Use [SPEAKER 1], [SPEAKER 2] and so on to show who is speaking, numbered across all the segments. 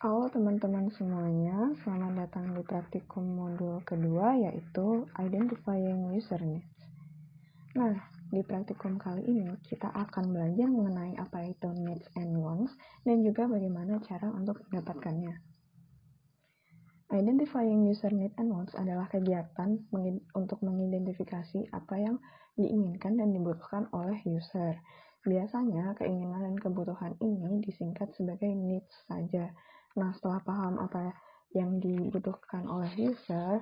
[SPEAKER 1] Halo teman-teman semuanya, selamat datang di praktikum modul kedua yaitu Identifying User Needs. Nah, di praktikum kali ini kita akan belajar mengenai apa itu needs and wants dan juga bagaimana cara untuk mendapatkannya. Identifying User Needs and Wants adalah kegiatan untuk mengidentifikasi apa yang diinginkan dan dibutuhkan oleh user. Biasanya keinginan dan kebutuhan ini disingkat sebagai needs saja. Nah, setelah paham apa yang dibutuhkan oleh user,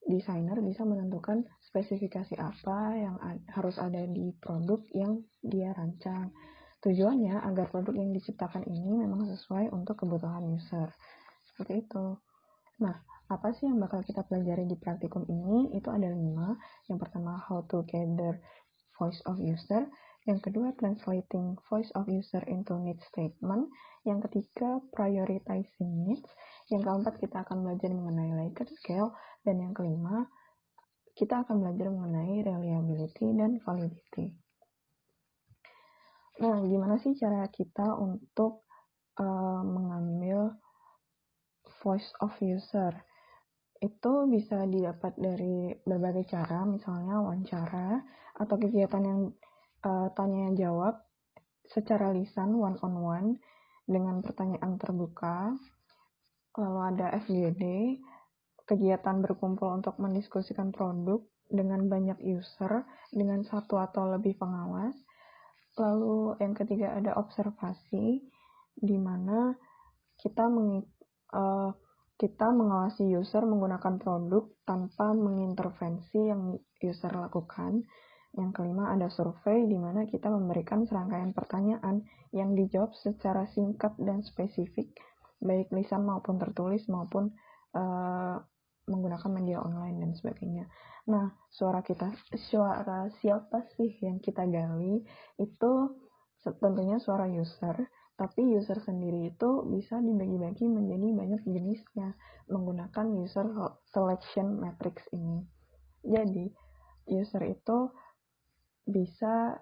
[SPEAKER 1] desainer bisa menentukan spesifikasi apa yang harus ada di produk yang dia rancang. Tujuannya agar produk yang diciptakan ini memang sesuai untuk kebutuhan user. Seperti itu. Nah, apa sih yang bakal kita pelajari di praktikum ini? Itu ada 5. Yang pertama, how to gather voice of user. Yang kedua, translating voice of user into needs statement. Yang ketiga, prioritizing needs. Yang keempat, kita akan belajar mengenai Likert scale. Dan yang kelima, kita akan belajar mengenai reliability dan validity. Nah, gimana sih cara kita untuk mengambil voice of user? Itu bisa didapat dari berbagai cara, misalnya wawancara atau kegiatan yang tanya jawab secara lisan one on one dengan pertanyaan terbuka. Lalu ada FGD, kegiatan berkumpul untuk mendiskusikan produk dengan banyak user dengan satu atau lebih pengawas. Lalu yang ketiga ada observasi, di mana kita mengawasi user menggunakan produk tanpa mengintervensi yang user lakukan. Yang kelima ada survei, di mana kita memberikan serangkaian pertanyaan yang dijawab secara singkat dan spesifik, baik lisan maupun tertulis maupun menggunakan media online dan sebagainya. Nah, suara siapa sih yang kita gali? Itu tentunya suara user. Tapi user sendiri itu bisa dibagi-bagi menjadi banyak jenisnya menggunakan user selection matrix ini. Jadi, user itu bisa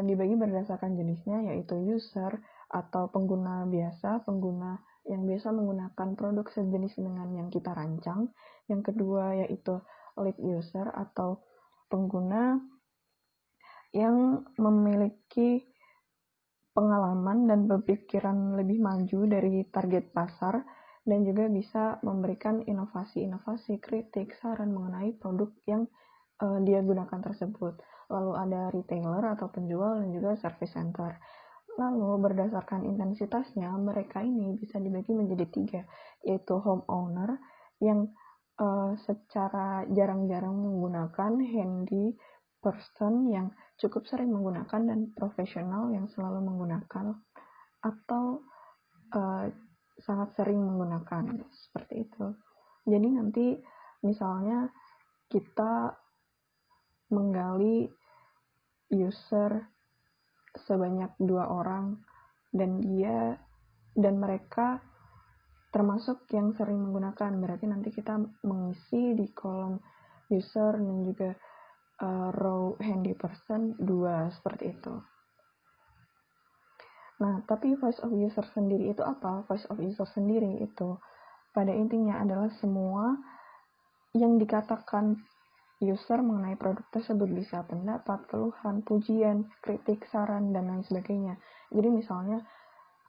[SPEAKER 1] dibagi berdasarkan jenisnya, yaitu user atau pengguna biasa, pengguna yang biasa menggunakan produk sejenis dengan yang kita rancang. Yang kedua yaitu lead user atau pengguna yang memiliki pengalaman dan berpikiran lebih maju dari target pasar, dan juga bisa memberikan inovasi-inovasi, kritik, saran mengenai produk yang dia gunakan tersebut. Lalu ada retailer atau penjual dan juga service center. Lalu berdasarkan intensitasnya, mereka ini bisa dibagi menjadi 3, yaitu homeowner yang secara jarang-jarang menggunakan, handy person yang cukup sering menggunakan, dan profesional yang selalu menggunakan atau sangat sering menggunakan, seperti itu. Jadi nanti misalnya kita menggali user sebanyak 2 orang dan mereka termasuk yang sering menggunakan, berarti nanti kita mengisi di kolom user dan juga row handy person 2, seperti itu. Nah, tapi voice of user sendiri itu apa? Voice of user sendiri itu pada intinya adalah semua yang dikatakan user mengenai produk tersebut, bisa pendapat, keluhan, pujian, kritik, saran, dan lain sebagainya. Jadi misalnya,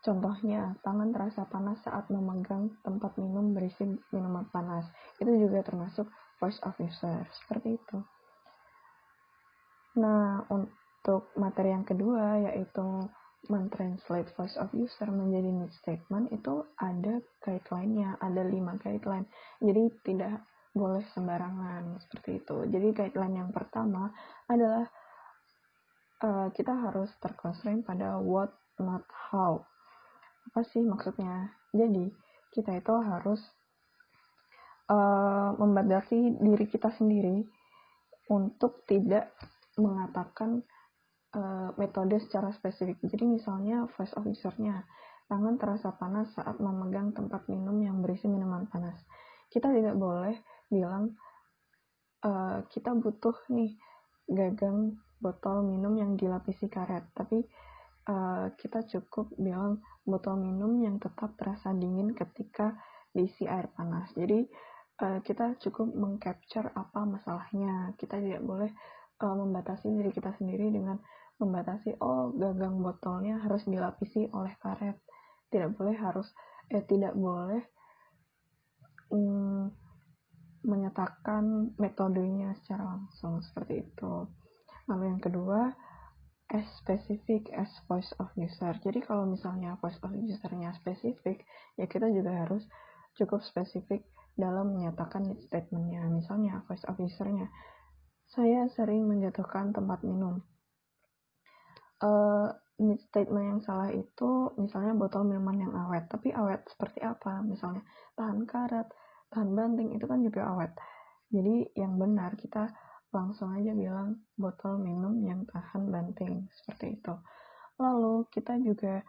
[SPEAKER 1] contohnya, tangan terasa panas saat memegang tempat minum berisi minuman panas. Itu juga termasuk voice of user, seperti itu. Nah, untuk materi yang kedua, yaitu mentranslate voice of user menjadi need statement, itu ada guideline-nya, ada 5 guideline. Jadi tidak boleh sembarangan, seperti itu. Jadi guideline yang pertama adalah kita harus terconstrain pada what, not how. Apa sih maksudnya? Jadi kita itu harus membatasi diri kita sendiri untuk tidak mengatakan metode secara spesifik. Jadi misalnya voice of user-nya, tangan terasa panas saat memegang tempat minum yang berisi minuman panas. Kita tidak boleh bilang kita butuh nih gagang botol minum yang dilapisi karet, tapi kita cukup bilang botol minum yang tetap terasa dingin ketika diisi air panas. Jadi kita cukup mengcapture apa masalahnya. Kita tidak boleh membatasi diri kita sendiri dengan membatasi gagang botolnya harus dilapisi oleh karet. Tidak boleh menyatakan metodenya secara langsung seperti itu. Lalu yang kedua, as specific as voice of user. Jadi kalau misalnya voice of usernya spesifik, ya kita juga harus cukup spesifik dalam menyatakan need statementnya. Misalnya voice of usernya, saya sering menjatuhkan tempat minum. Need statement yang salah itu misalnya botol minuman yang awet, tapi awet seperti apa? Misalnya tahan karat, tahan banting, itu kan juga awet. Jadi yang benar kita langsung aja bilang botol minum yang tahan banting, seperti itu. Lalu kita juga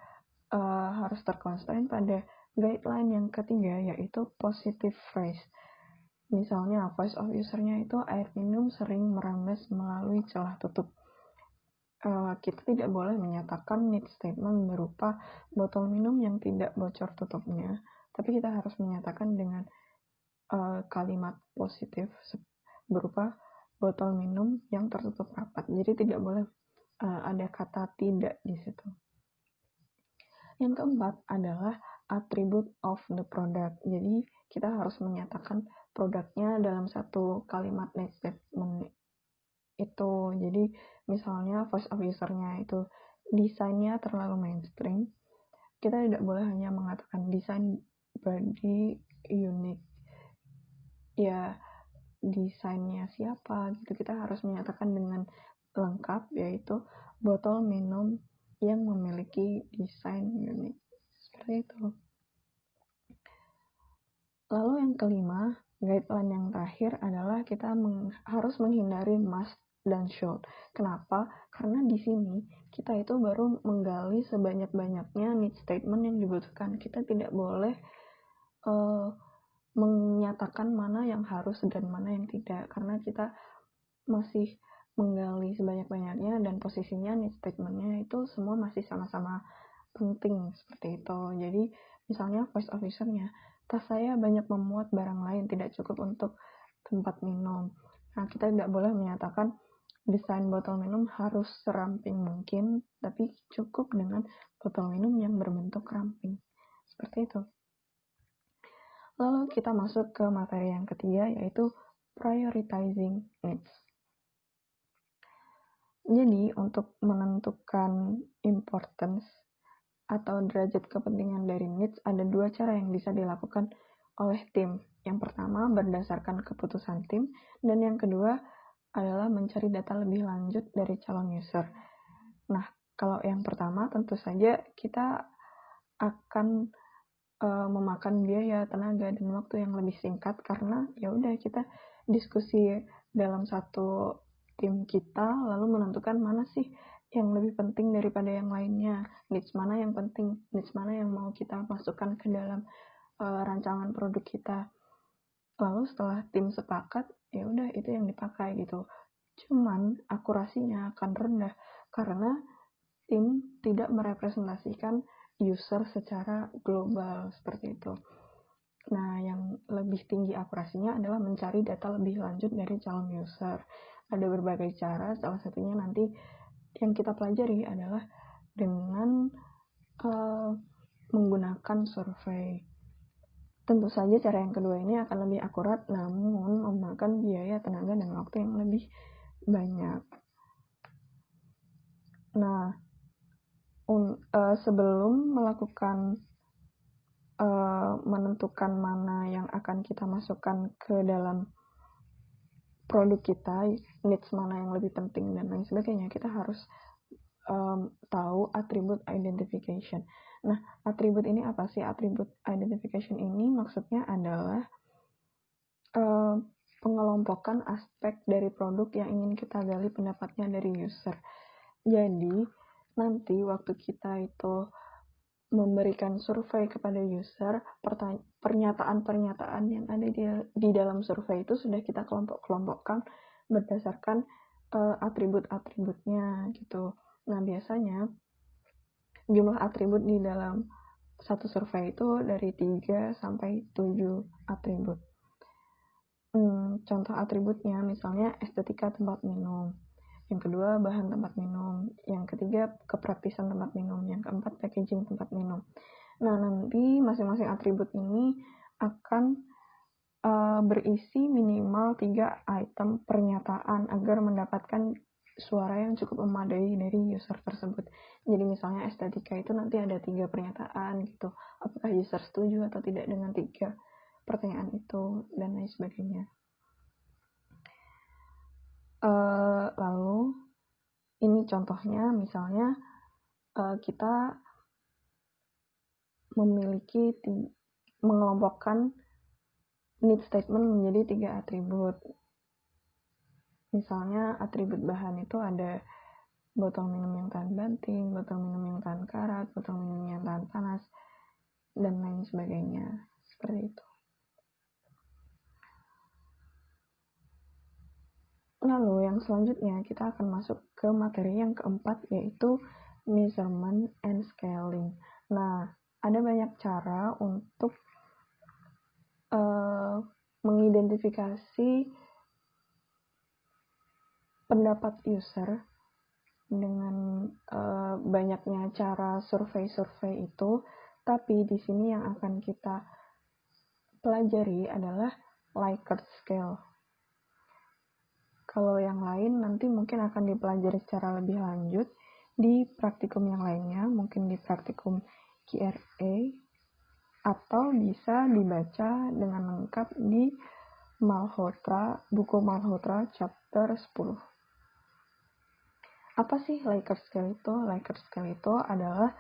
[SPEAKER 1] harus terkonstrain pada guideline yang ketiga, yaitu positive phrase. Misalnya voice of usernya itu air minum sering merembes melalui celah tutup. Kita tidak boleh menyatakan need statement berupa botol minum yang tidak bocor tutupnya, tapi kita harus menyatakan dengan kalimat positif berupa botol minum yang tertutup rapat. Jadi tidak boleh ada kata tidak di situ. Yang keempat adalah attribute of the product. Jadi kita harus menyatakan produknya dalam satu kalimat need statement itu. Jadi misalnya voice of usernya itu desainnya terlalu mainstream, kita tidak boleh hanya mengatakan desain body unique. Ya, desainnya siapa gitu, kita harus menyatakan dengan lengkap, yaitu botol minum yang memiliki desain unik, seperti itu. Lalu yang kelima, guideline yang terakhir adalah kita harus menghindari must dan should. Kenapa? Karena di sini kita itu baru menggali sebanyak-banyaknya need statement yang dibutuhkan. Kita tidak boleh menyatakan mana yang harus dan mana yang tidak, karena kita masih menggali sebanyak-banyaknya dan posisinya need statement-nya itu semua masih sama-sama penting, seperti itu. Jadi misalnya voice of user-nya, tas saya banyak memuat barang lain, tidak cukup untuk tempat minum. Nah, kita tidak boleh menyatakan desain botol minum harus seramping mungkin, tapi cukup dengan botol minum yang berbentuk ramping, seperti itu. Lalu kita masuk ke materi yang ketiga, yaitu prioritizing needs. Jadi untuk menentukan importance atau derajat kepentingan dari needs, ada dua cara yang bisa dilakukan oleh tim. Yang pertama berdasarkan keputusan tim, dan yang kedua adalah mencari data lebih lanjut dari calon user. Nah, kalau yang pertama tentu saja kita akan memakan biaya, tenaga, dan waktu yang lebih singkat, karena ya udah kita diskusi dalam satu tim kita lalu menentukan mana sih yang lebih penting daripada yang lainnya, needs mana yang penting, needs mana yang mau kita masukkan ke dalam rancangan produk kita. Lalu setelah tim sepakat, ya udah itu yang dipakai gitu. Cuman akurasinya akan rendah karena tim tidak merepresentasikan user secara global, seperti itu. Nah, yang lebih tinggi akurasinya adalah mencari data lebih lanjut dari calon user. Ada berbagai cara, salah satunya nanti yang kita pelajari adalah dengan menggunakan survei. Tentu saja cara yang kedua ini akan lebih akurat, namun memakan biaya, tenaga, dan waktu yang lebih banyak. Nah, sebelum melakukan menentukan mana yang akan kita masukkan ke dalam produk kita, needs mana yang lebih penting dan lain sebagainya, kita harus tahu atribut identification. Nah, atribut ini apa sih? Atribut identification ini maksudnya adalah pengelompokan aspek dari produk yang ingin kita gali pendapatnya dari user. Jadi, nanti waktu kita itu memberikan survei kepada user, pernyataan-pernyataan yang ada di dalam survei itu sudah kita kelompok-kelompokkan berdasarkan atribut-atributnya gitu. Nah, biasanya jumlah atribut di dalam satu survei itu dari 3 sampai 7 atribut. Contoh atributnya misalnya estetika tempat minum, yang kedua bahan tempat minum, yang ketiga kepraktisan tempat minum, yang keempat packaging tempat minum. Nah, nanti masing-masing atribut ini akan berisi minimal 3 item pernyataan agar mendapatkan suara yang cukup memadai dari user tersebut. Jadi misalnya estetika itu nanti ada 3 pernyataan gitu, apakah user setuju atau tidak dengan 3 pertanyaan itu, dan lain sebagainya. Lalu ini contohnya, misalnya kita memiliki mengelompokkan need statement menjadi 3 atribut. Misalnya atribut bahan itu ada botol minum yang tahan banting, botol minum yang tahan karat, botol minum yang tahan panas, dan lain sebagainya. Seperti itu. Lalu yang selanjutnya kita akan masuk ke materi yang keempat, yaitu measurement and scaling. Nah, ada banyak cara untuk mengidentifikasi pendapat user dengan banyaknya cara survei-survei itu, tapi di sini yang akan kita pelajari adalah Likert scale. Kalau yang lain nanti mungkin akan dipelajari secara lebih lanjut di praktikum yang lainnya, mungkin di praktikum QRA, atau bisa dibaca dengan lengkap di buku Malhotra chapter 10. Apa sih Likert scale itu? Likert scale itu adalah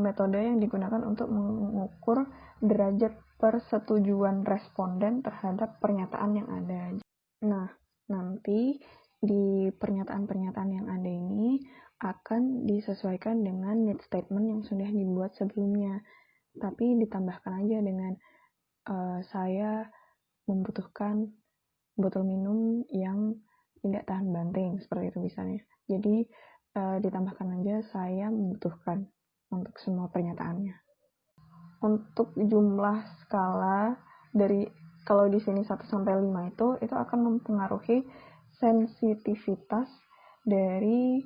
[SPEAKER 1] metode yang digunakan untuk mengukur derajat persetujuan responden terhadap pernyataan yang ada. Nah, nanti di pernyataan-pernyataan yang ada ini akan disesuaikan dengan need statement yang sudah dibuat sebelumnya. Tapi ditambahkan aja dengan saya membutuhkan botol minum yang tidak tahan banting, seperti itu misalnya. Jadi ditambahkan aja saya membutuhkan untuk semua pernyataannya. Untuk jumlah skala dari, kalau di sini 1 sampai 5 itu akan mempengaruhi sensitivitas dari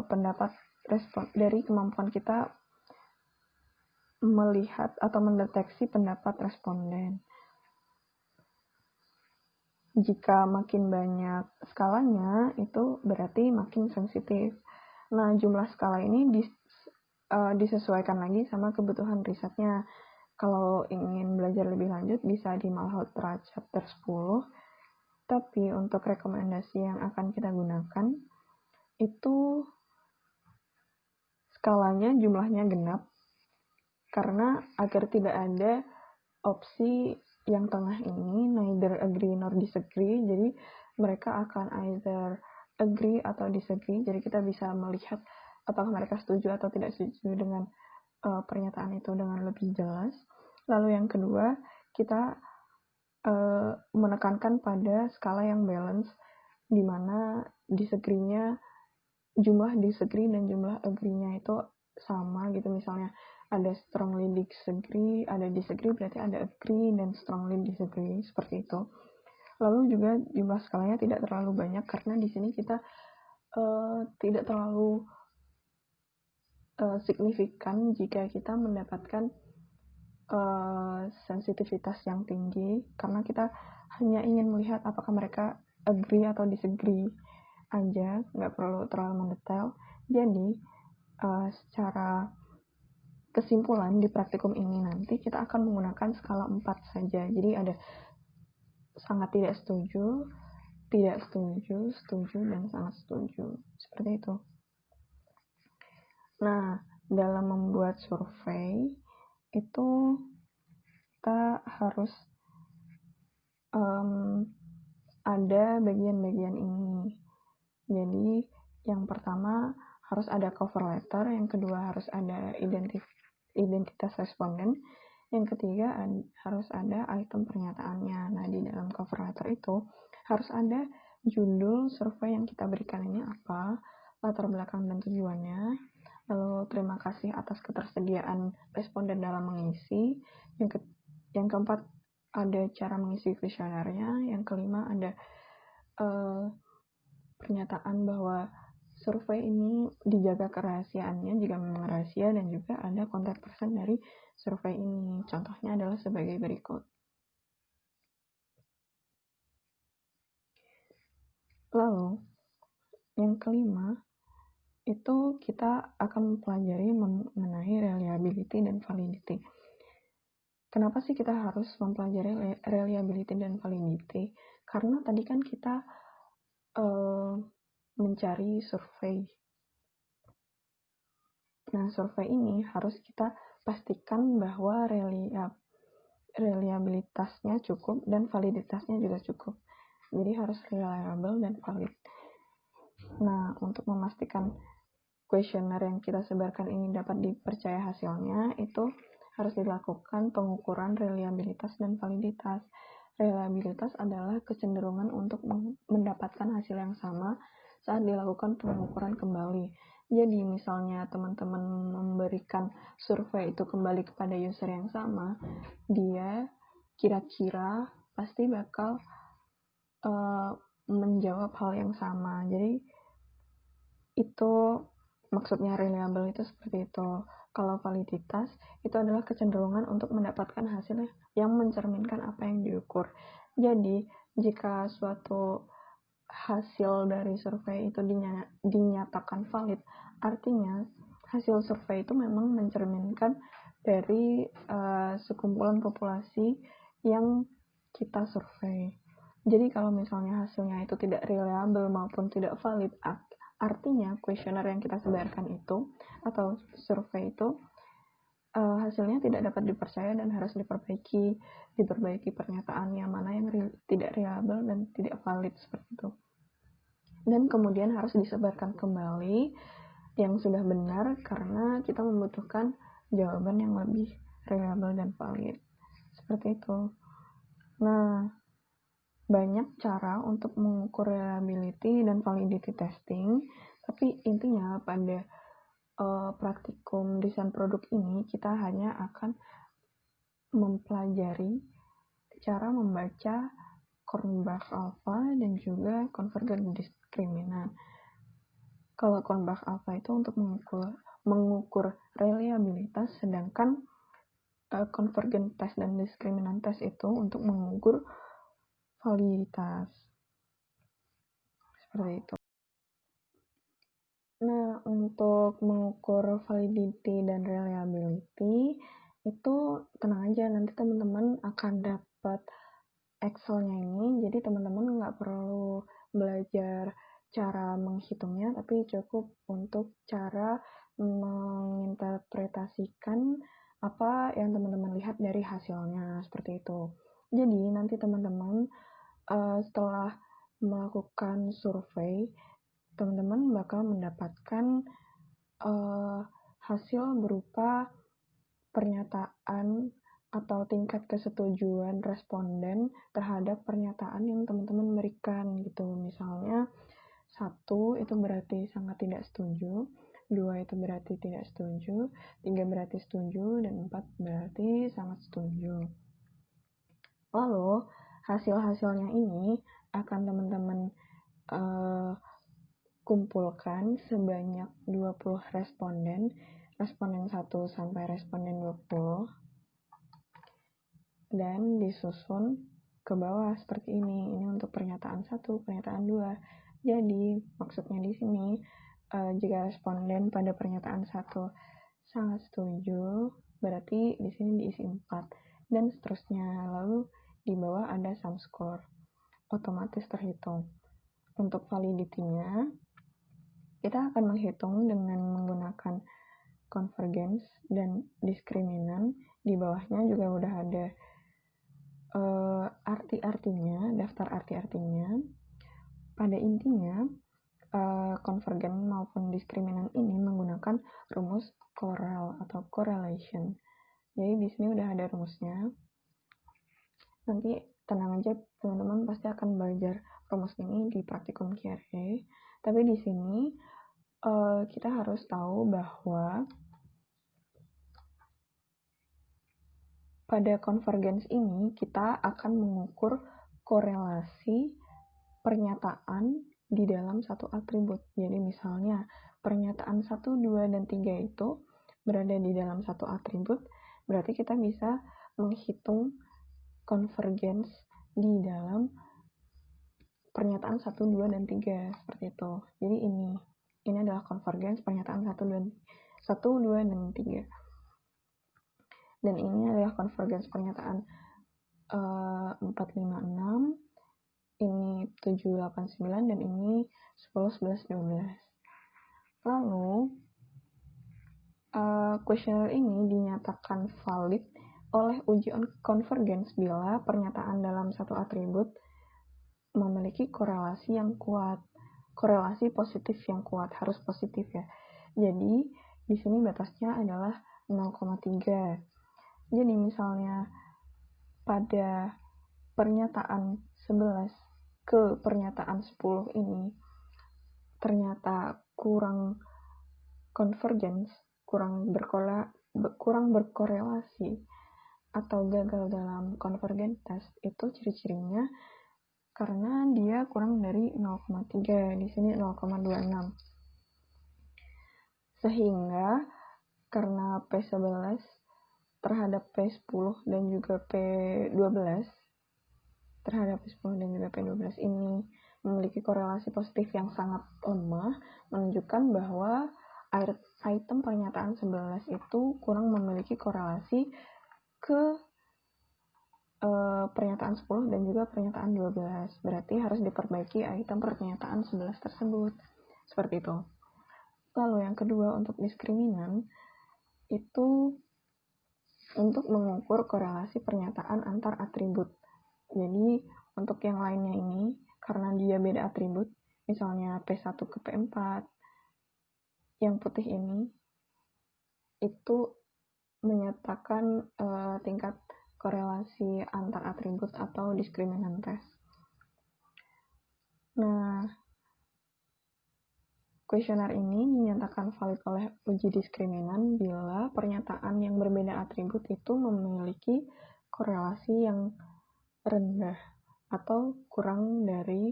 [SPEAKER 1] pendapat respon, dari kemampuan kita melihat atau mendeteksi pendapat responden. Jika makin banyak skalanya, itu berarti makin sensitif. Nah, jumlah skala ini disesuaikan lagi sama kebutuhan risetnya. Kalau ingin belajar lebih lanjut bisa di Malhotra chapter 10. Tapi untuk rekomendasi yang akan kita gunakan itu skalanya jumlahnya genap, karena agar tidak ada opsi yang tengah ini, neither agree nor disagree. Jadi mereka akan either agree atau disagree. Jadi kita bisa melihat apakah mereka setuju atau tidak setuju dengan pernyataan itu dengan lebih jelas. Lalu yang kedua, kita menekankan pada skala yang balance, di mana disagree-nya, jumlah disagree dan jumlah agree-nya itu sama gitu. Misalnya ada strongly disagree, ada disagree, berarti ada agree dan strongly disagree, seperti itu. Lalu juga jumlah skalanya tidak terlalu banyak, karena di sini kita tidak terlalu signifikan jika kita mendapatkan sensitivitas yang tinggi, karena kita hanya ingin melihat apakah mereka agree atau disagree aja, nggak perlu terlalu mendetail. Jadi secara kesimpulan di praktikum ini nanti kita akan menggunakan skala 4 saja. Jadi ada sangat tidak setuju, tidak setuju, setuju, dan sangat setuju. Seperti itu. Nah, dalam membuat survei itu kita harus ada bagian-bagian ini. Jadi yang pertama harus ada cover letter, yang kedua harus ada identitas responden, yang ketiga harus ada item pernyataannya. Nah, di dalam cover letter itu harus ada judul survei yang kita berikan ini apa, latar belakang dan tujuannya, Lalu terima kasih atas ketersediaan responden dalam mengisi. Yang keempat, ada cara mengisi kuesionernya. Yang kelima, ada pernyataan bahwa survei ini dijaga kerahasiaannya jika memang rahasia, dan juga ada kontak person dari survei ini. Contohnya adalah sebagai berikut. Lalu, yang kelima, itu kita akan mempelajari mengenai reliability dan validity. Kenapa sih kita harus mempelajari reliability dan validity? Karena tadi kan kita mencari survei. Nah, survei ini harus kita pastikan bahwa reliabilitasnya cukup dan validitasnya juga cukup. Jadi harus reliable dan valid. Nah, untuk memastikan kuesioner yang kita sebarkan ini dapat dipercaya hasilnya, itu harus dilakukan pengukuran reliabilitas dan validitas. Reliabilitas adalah kecenderungan untuk mendapatkan hasil yang sama saat dilakukan pengukuran kembali. Jadi misalnya teman-teman memberikan survei itu kembali kepada user yang sama, dia kira-kira pasti bakal menjawab hal yang sama. Jadi itu maksudnya reliable itu seperti itu. Kalau validitas itu adalah kecenderungan untuk mendapatkan hasil yang mencerminkan apa yang diukur. Jadi jika suatu hasil dari survei itu dinyatakan valid, artinya hasil survei itu memang mencerminkan dari sekumpulan populasi yang kita survei. Jadi kalau misalnya hasilnya itu tidak reliable maupun tidak valid, artinya kuesioner yang kita sebarkan itu atau survei itu hasilnya tidak dapat dipercaya dan harus diperbaiki pernyataannya, mana yang tidak reliable dan tidak valid seperti itu. Dan kemudian harus disebarkan kembali yang sudah benar, karena kita membutuhkan jawaban yang lebih reliable dan valid. Seperti itu. Nah, banyak cara untuk mengukur reliability dan validity testing, tapi intinya pada praktikum desain produk ini kita hanya akan mempelajari cara membaca Cornbach alpha dan juga convergent discriminant. Kalau Cornbach alpha itu untuk mengukur reliabilitas, sedangkan convergent test dan discriminant test itu untuk mengukur validitas. Seperti itu. Nah, untuk mengukur validity dan reliability itu tenang aja, nanti teman-teman akan dapat Excel-nya ini, jadi teman-teman nggak perlu belajar cara menghitungnya, tapi cukup untuk cara menginterpretasikan apa yang teman-teman lihat dari hasilnya, seperti itu. Jadi nanti teman-teman setelah melakukan survei, teman-teman bakal mendapatkan hasil berupa pernyataan atau tingkat kesetujuan responden terhadap pernyataan yang teman-teman berikan gitu. Misalnya 1 itu berarti sangat tidak setuju, 2 itu berarti tidak setuju, 3 berarti setuju, dan 4 berarti sangat setuju. Lalu hasil-hasilnya ini akan teman-teman kumpulkan sebanyak 20 responden 1 sampai responden 20, dan disusun ke bawah seperti ini. Ini untuk pernyataan 1, pernyataan 2. Jadi maksudnya di sini jika responden pada pernyataan 1 sangat setuju, berarti di sini diisi 4 dan seterusnya. Lalu di bawah ada sum score, otomatis terhitung. Untuk validity-nya kita akan menghitung dengan menggunakan convergence dan discriminant. Di bawahnya juga udah ada arti-artinya, daftar arti-artinya. Pada intinya, convergent maupun discriminant ini menggunakan rumus correl atau correlation. Jadi di sini udah ada rumusnya. Nanti tenang aja, teman-teman pasti akan belajar rumus ini di praktikum QRE. Tapi di sini kita harus tahu bahwa pada convergence ini kita akan mengukur korelasi pernyataan di dalam satu atribut. Jadi misalnya pernyataan 1, 2, dan 3 itu berada di dalam satu atribut, berarti kita bisa menghitung convergence di dalam pernyataan 1, 2, dan 3 seperti itu. Jadi ini adalah convergence pernyataan 1, 2, dan 3. Dan ini adalah convergence pernyataan 4, 5, 6, ini 7, 8, 9, dan ini 10, 11, 12. Lalu, kuesioner ini dinyatakan valid oleh uji convergence bila pernyataan dalam satu atribut memiliki korelasi yang kuat. Korelasi positif yang kuat, harus positif ya. Jadi, di sini batasnya adalah 0,3. Jadi misalnya pada pernyataan 11 ke pernyataan 10 ini ternyata kurang convergence, kurang berkorelasi atau gagal dalam convergence test, itu ciri-cirinya karena dia kurang dari 0,3, di sini 0,26. Sehingga karena P11 terhadap P10 dan juga P12 terhadap P10 dan juga P12 ini memiliki korelasi positif yang sangat lemah, menunjukkan bahwa item pernyataan 11 itu kurang memiliki korelasi ke pernyataan 10 dan juga pernyataan 12. Berarti harus diperbaiki item pernyataan 11 tersebut. Seperti itu. Lalu yang kedua, untuk diskriminan itu untuk mengukur korelasi pernyataan antar atribut. Jadi, untuk yang lainnya ini, karena dia beda atribut, misalnya P1 ke P4, yang putih ini, itu menyatakan tingkat korelasi antar atribut atau diskriminan test. Nah, kuesioner ini dinyatakan valid oleh uji diskriminan bila pernyataan yang berbeda atribut itu memiliki korelasi yang rendah atau kurang dari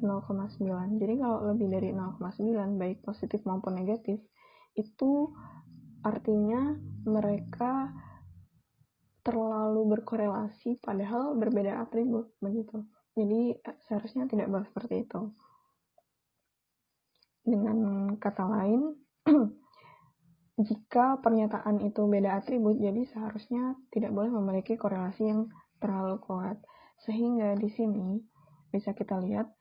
[SPEAKER 1] 0,9. Jadi kalau lebih dari 0,9, baik positif maupun negatif, itu artinya mereka terlalu berkorelasi padahal berbeda atribut, begitu. Jadi seharusnya tidak boleh seperti itu. Dengan kata lain, jika pernyataan itu beda atribut, jadi seharusnya tidak boleh memiliki korelasi yang terlalu kuat. Sehingga di sini bisa kita lihat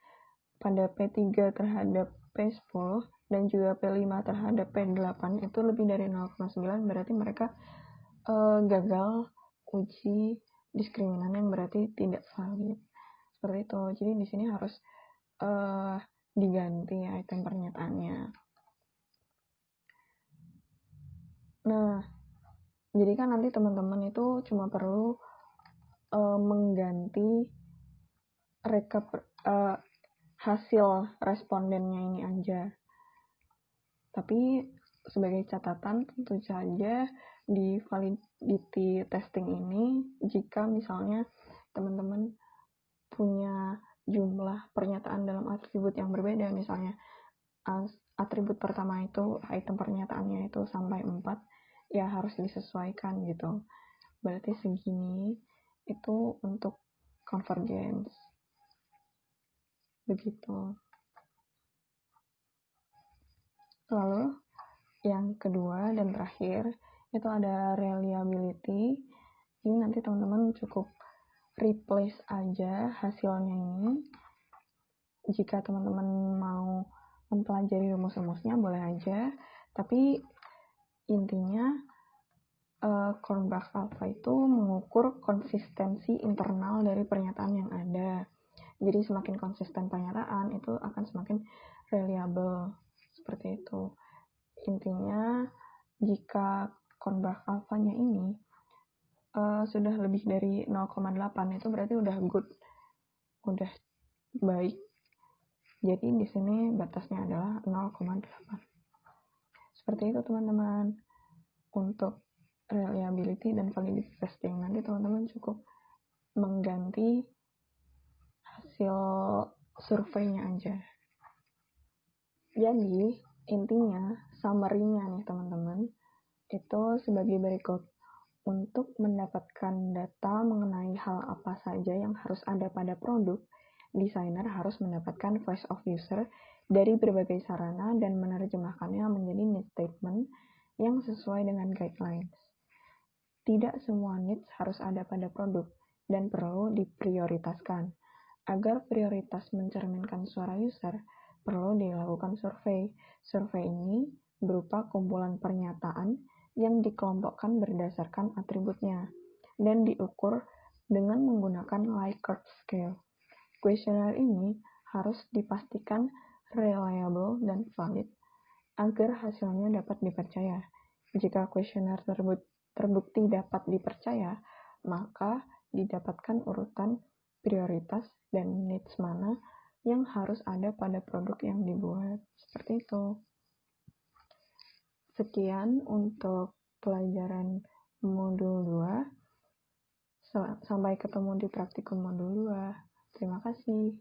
[SPEAKER 1] pada P3 terhadap P10 dan juga P5 terhadap P8 itu lebih dari 0,9, berarti mereka gagal uji diskriminan yang berarti tidak valid. Seperti itu. Jadi di sini harus diganti item pernyataannya. Nah, jadi kan nanti teman-teman itu cuma perlu mengganti hasil respondennya ini aja. Tapi sebagai catatan tentu saja di validity testing ini, jika misalnya teman-teman punya jumlah pernyataan dalam atribut yang berbeda, misalnya atribut pertama itu item pernyataannya itu sampai 4, ya harus disesuaikan gitu. Berarti segini itu untuk convergence. Begitu. Lalu yang kedua dan terakhir itu ada reliability. Ini nanti teman-teman cukup replace aja hasilnya ini. Jika teman-teman mau mempelajari rumus-rumusnya boleh aja, tapi intinya Cronbach alpha itu mengukur konsistensi internal dari pernyataan yang ada. Jadi semakin konsisten pernyataan itu akan semakin reliable, seperti itu. Intinya jika Cronbach alpha-nya ini sudah lebih dari 0,8 itu berarti udah good, udah baik. Jadi di sini batasnya adalah 0,8. Seperti itu teman-teman. Untuk reliability dan validity testing, nanti teman-teman cukup mengganti hasil surveinya aja. Jadi intinya, summary-nya nih teman-teman, itu sebagai berikut. Untuk mendapatkan data mengenai hal apa saja yang harus ada pada produk, desainer harus mendapatkan voice of user dari berbagai sarana dan menerjemahkannya menjadi need statement yang sesuai dengan guidelines. Tidak semua needs harus ada pada produk dan perlu diprioritaskan. Agar prioritas mencerminkan suara user, perlu dilakukan survei. Survei ini berupa kumpulan pernyataan yang dikelompokkan berdasarkan atributnya dan diukur dengan menggunakan Likert scale. Kuesioner ini harus dipastikan reliable dan valid agar hasilnya dapat dipercaya. Jika kuesioner terbukti dapat dipercaya, maka didapatkan urutan prioritas dan needs mana yang harus ada pada produk yang dibuat. Seperti itu. Sekian untuk pelajaran modul 2. Sampai ketemu di praktikum modul 2. Terima kasih.